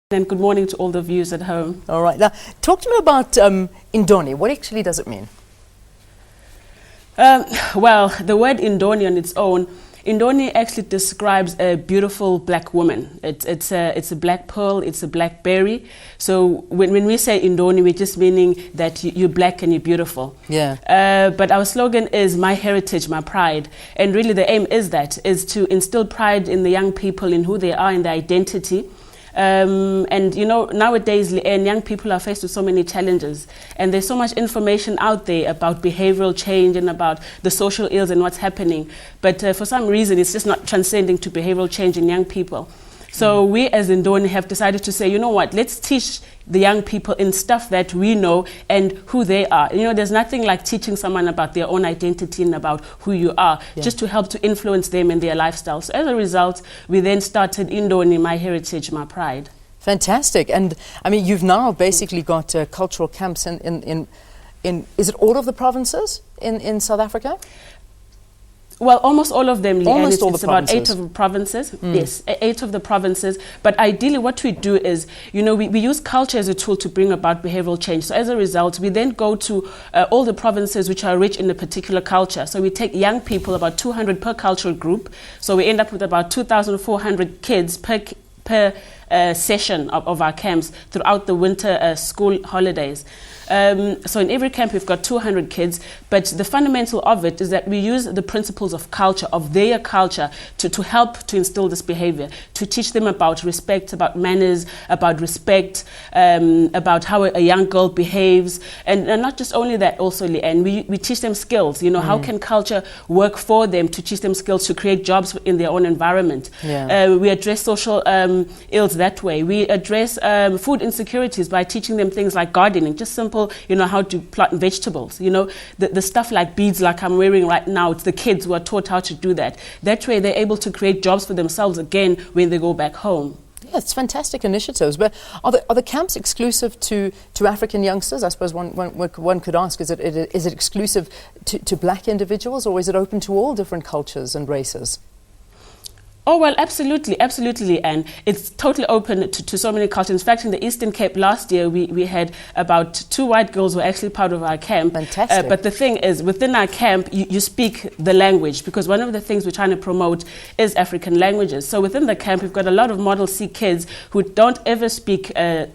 And good morning to all the viewers at home. All right. Now, talk to me about Indoni. What actually does it mean? Well, the word Indoni on its own, Indoni actually describes a beautiful black woman. It's a black pearl, it's a black berry. So when we say Indoni, we're just meaning that you're black and you're beautiful. Yeah. But our slogan is my heritage, my pride. And really the aim is to instill pride in the young people, in who they are, in their identity. And you know, nowadays, young people are faced with so many challenges, and there's so much information out there about behavioral change and about the social ills and what's happening. But for some reason, it's just not transcending to behavioral change in young people. So we as Indoni have decided to say, you know what, let's teach the young people in stuff that we know and who they are. You know, there's nothing like teaching someone about their own identity and about who you are, just to help to influence them in their lifestyle. So as a result, we then started Indoni, my heritage, my pride. Fantastic. And I mean, you've now basically got cultural camps in is it all of the provinces in South Africa? Well, almost all of them, Leanne. It's about 8 of the provinces. Yes, 8 of the provinces. But ideally what we do is, you know, we use culture as a tool to bring about behavioral change. So as a result, we then go to all the provinces which are rich in a particular culture. So we take young people, about 200 per cultural group. So we end up with about 2,400 kids per session of our camps throughout the winter school holidays. So in every camp we've got 200 kids, but the fundamental of it is that we use the principles of culture, of their culture, to help to instill this behavior, to teach them about respect, about manners, about respect, about how a young girl behaves, and not just only that, also, Leanne, we teach them skills. You know, how can culture work for them, to teach them skills to create jobs in their own environment. We address social ills that way. We address food insecurities by teaching them things like gardening, just simple, you know, how to plant vegetables. You know, the stuff like beads like I'm wearing right now, it's the kids who are taught how to do that. That way they're able to create jobs for themselves again when they go back home. Yeah, it's fantastic initiatives. But are the camps exclusive to African youngsters? I suppose one could ask, is it exclusive to black individuals, or is it open to all different cultures and races? Oh, well, absolutely, absolutely, and it's totally open to so many cultures. In fact, in the Eastern Cape last year, we had about 2 white girls who were actually part of our camp. Fantastic. But the thing is, within our camp, you speak the language, because one of the things we're trying to promote is African languages. So within the camp, we've got a lot of Model C kids who don't ever speak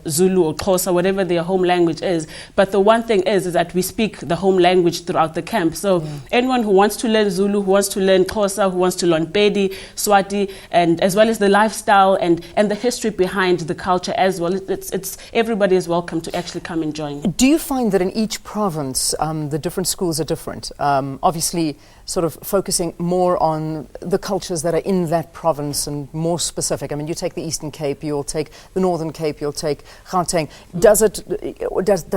Zulu or Xhosa, whatever their home language is. But the one thing is that we speak the home language throughout the camp. So anyone who wants to learn Zulu, who wants to learn Xhosa, who wants to learn Pedi, Swati, and as well as the lifestyle and the history behind the culture as well. It's everybody is welcome to actually come and join. Do you find that in each province the different schools are different? Obviously sort of focusing more on the cultures that are in that province and more specific. I mean, you take the Eastern Cape, you'll take the Northern Cape, you'll take Gauteng. Does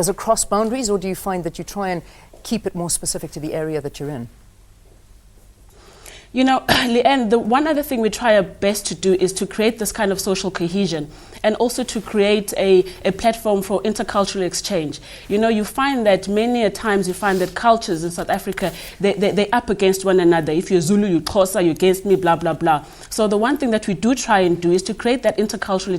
it cross boundaries, or do you find that you try and keep it more specific to the area that you're in? You know, Leanne, the one other thing we try our best to do is to create this kind of social cohesion, and also to create a platform for intercultural exchange. You know, you find that many a times you find that cultures in South Africa, they're up against one another. If you're Zulu, you're Xhosa, you're against me, blah, blah, blah. So the one thing that we do try and do is to create that intercultural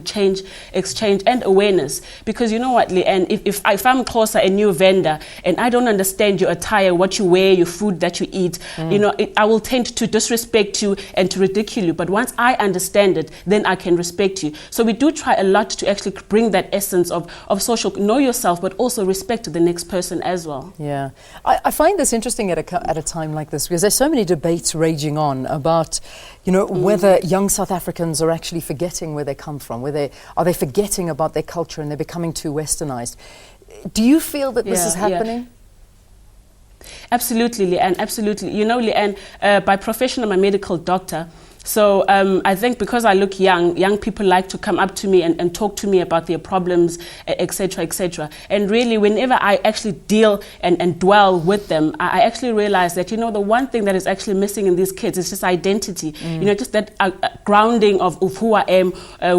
exchange and awareness. Because you know what, Leanne, if I'm Xhosa and you're a vendor, and I don't understand your attire, what you wear, your food that you eat, you know, I will tend to disrespect you and to ridicule you. But once I understand it, then I can respect you. So we do try a lot to actually bring that essence of social, know yourself, but also respect the next person as well. Yeah. I find this interesting at a time like this, because there's so many debates raging on about, you know, whether young South Africans are actually forgetting where they come from, are they forgetting about their culture and they're becoming too westernized. Do you feel that this is happening? Yeah. Absolutely, Leanne, absolutely. You know, Leanne, by profession, I'm a medical doctor. So I think because I look young people like to come up to me and talk to me about their problems, etc., etc. And really, whenever I actually deal and dwell with them, I actually realize that, you know, the one thing that is actually missing in these kids is just identity. You know, just that grounding of who I am,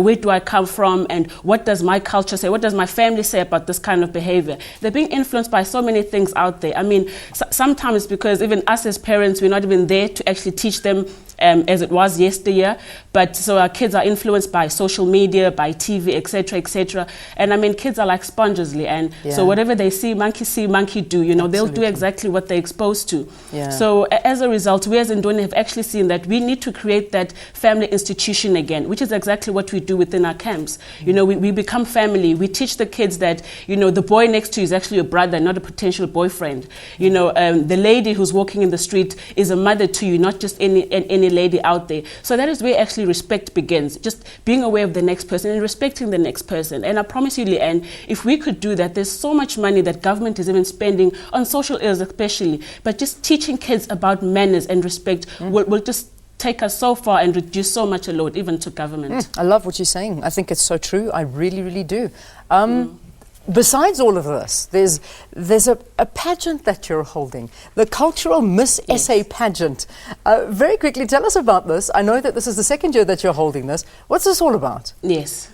where do I come from, and what does my culture say, what does my family say about this kind of behavior. They're being influenced by so many things out there. I mean, sometimes because even us as parents, we're not even there to actually teach them as it was yesteryear. But so our kids are influenced by social media, by TV, etc., etc. And I mean, kids are like sponges, Leanne. So whatever they see, monkey do. You know, they'll do exactly what they're exposed to. So as a result, we as Indoni have actually seen that we need to create that family institution again, which is exactly what we do within our camps. You know, we become family. We teach the kids that, you know, the boy next to you is actually your brother, not a potential boyfriend. You know, the lady who's walking in the street is a mother to you, not just any lady out there. So that is where actually respect begins, just being aware of the next person and respecting the next person. And I promise you, Leanne, if we could do that, there's so much money that government is even spending on social ills especially, but just teaching kids about manners and respect will just take us so far and reduce so much a load, even to government. I love what you're saying. I think it's so true. I really, really do. Besides all of this, there's a pageant that you're holding, the Cultural Miss SA pageant. Very quickly, tell us about this. I know that this is the second year that you're holding this. What's this all about? Yes.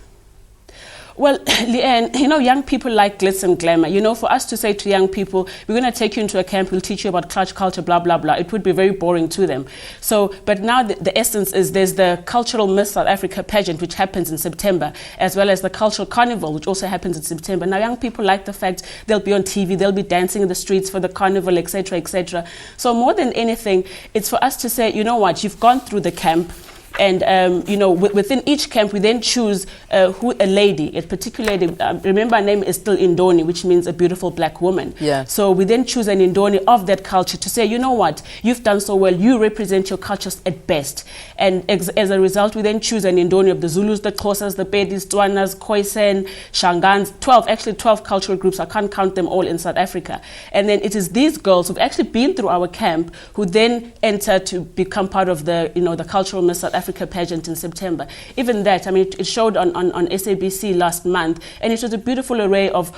Well, Leanne, you know, young people like glitz and glamour. You know, for us to say to young people, we're going to take you into a camp, we'll teach you about clutch culture, blah, blah, blah, it would be very boring to them. So, but now the essence is there's the Cultural Miss South Africa pageant, which happens in September, as well as the Cultural Carnival, which also happens in September. Now, young people like the fact they'll be on TV, they'll be dancing in the streets for the carnival, etc., etc. So more than anything, it's for us to say, you know what, you've gone through the camp, and, you know, within each camp, we then choose who a lady, a particular lady, remember our name is still Indoni, which means a beautiful black woman. So we then choose an Indoni of that culture to say, you know what, you've done so well, you represent your cultures at best. And as a result, we then choose an Indoni of the Zulus, the Xhosas, the Pedis, Tswanas, Khoisan, Shangans, 12 cultural groups. I can't count them all in South Africa. And then it is these girls who've actually been through our camp who then enter to become part of the, you know, the Cultural Miss South Africa pageant in September. Even that, I mean, it showed on SABC last month, and it was a beautiful array of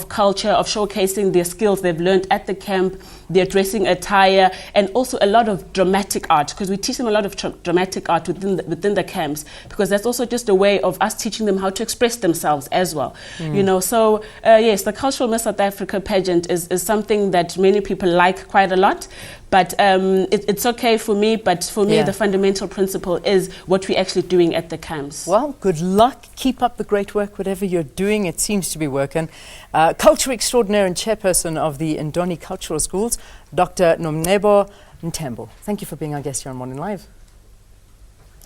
culture, of showcasing their skills they've learned at the camp, their dressing attire, and also a lot of dramatic art, because we teach them a lot of dramatic art within the camps, because that's also just a way of us teaching them how to express themselves as well. You know, so yes, the Cultural Miss South Africa pageant is something that many people like quite a lot. But it's okay for me, but for me, the fundamental principle is what we're actually doing at the camps. Well, good luck. Keep up the great work, whatever you're doing. It seems to be working. Culture extraordinaire and chairperson of the Indoni Cultural Schools, Dr. Nomcebo Mthembu. Thank you for being our guest here on Morning Live.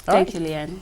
Thank you, Leanne.